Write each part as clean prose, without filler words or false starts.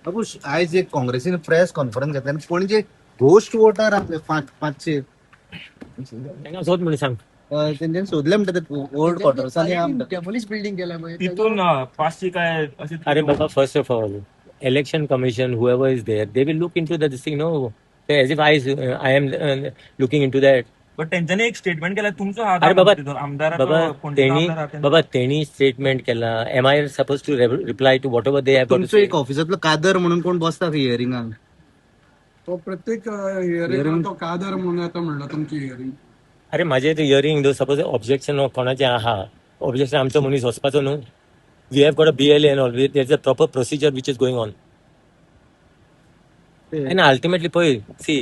बाबूश, आयज एक काँग्रेसीन प्रेस कॉन्फरन्स घेतली आनी कोण जे घोस्ट वोटर आपले 500 त्यांना सोद म्हणून सांग. तेंच्यानी सोदले म्हणटा ते ओल्ड क्वार्टर्सांनी डेमोलिश बिल्डिंग केल्या तिथून पाचशे काय असे अरे बाबा, first of all election commission, whoever is there, they will look into this thing. No, as if I am looking into that. पण त्यांच्यानी एक स्टेटमेंट केलं तुमचं हा अरे बाबा, आमदार त्यांनी स्टेटमेंट केला. Am I supposed to reply to whatever they have got to तुमचो से? एक ऑफिसातलो कादर म्हणून कोण बसता हियरिंगाक तो प्रत्येक हिअरिंग तो कादर म्हणून येता म्हणला तुमची हिअरिंग. अरे माझे ते हियरिंग सपोज ऑब्जेक्शन कोणाचे आहा, ऑब्जेक्शन आमचो मनीस वचपाचो न्हू. We have got a BLA and all. There is a proper procedure which is going on. And ultimately पळय, सी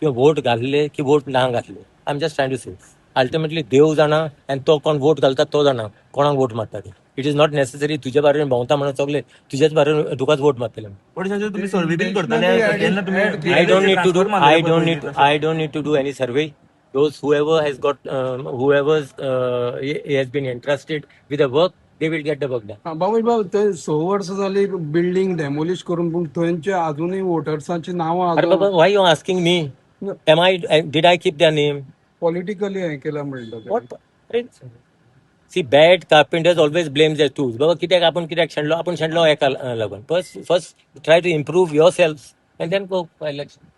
किंवा वोट घातले की वोट ना घातले, I am just trying to say ultimately देव जाणा आणि तो कोण वोट घालता तो जाणा कोणाक वोट मारता ते. इट इज नॉट नेसेसरी तुझ्या बारेन भोंवता म्हणून सगळे तुझ्याच बारेन तुकाच वोट मारतले. तुम्ही सर्वे बिन करताले. I don't need to do any survey. Those whoever has been entrusted with the work, they will get the work done. बाबू ते 6 वर्ष झाली बिल्डिंग डेमोलिश करून पण थंयचे अजूनही वोटर्सांची नावं अरे बाबा, why you asking me? Did I keep their name? Politically हे केलं म्हणलं. What? See, bad carpenters always blame their tools. बाबा कित्याक आपण शेणलो एका लागून. First try to improve yourselves and then go for election.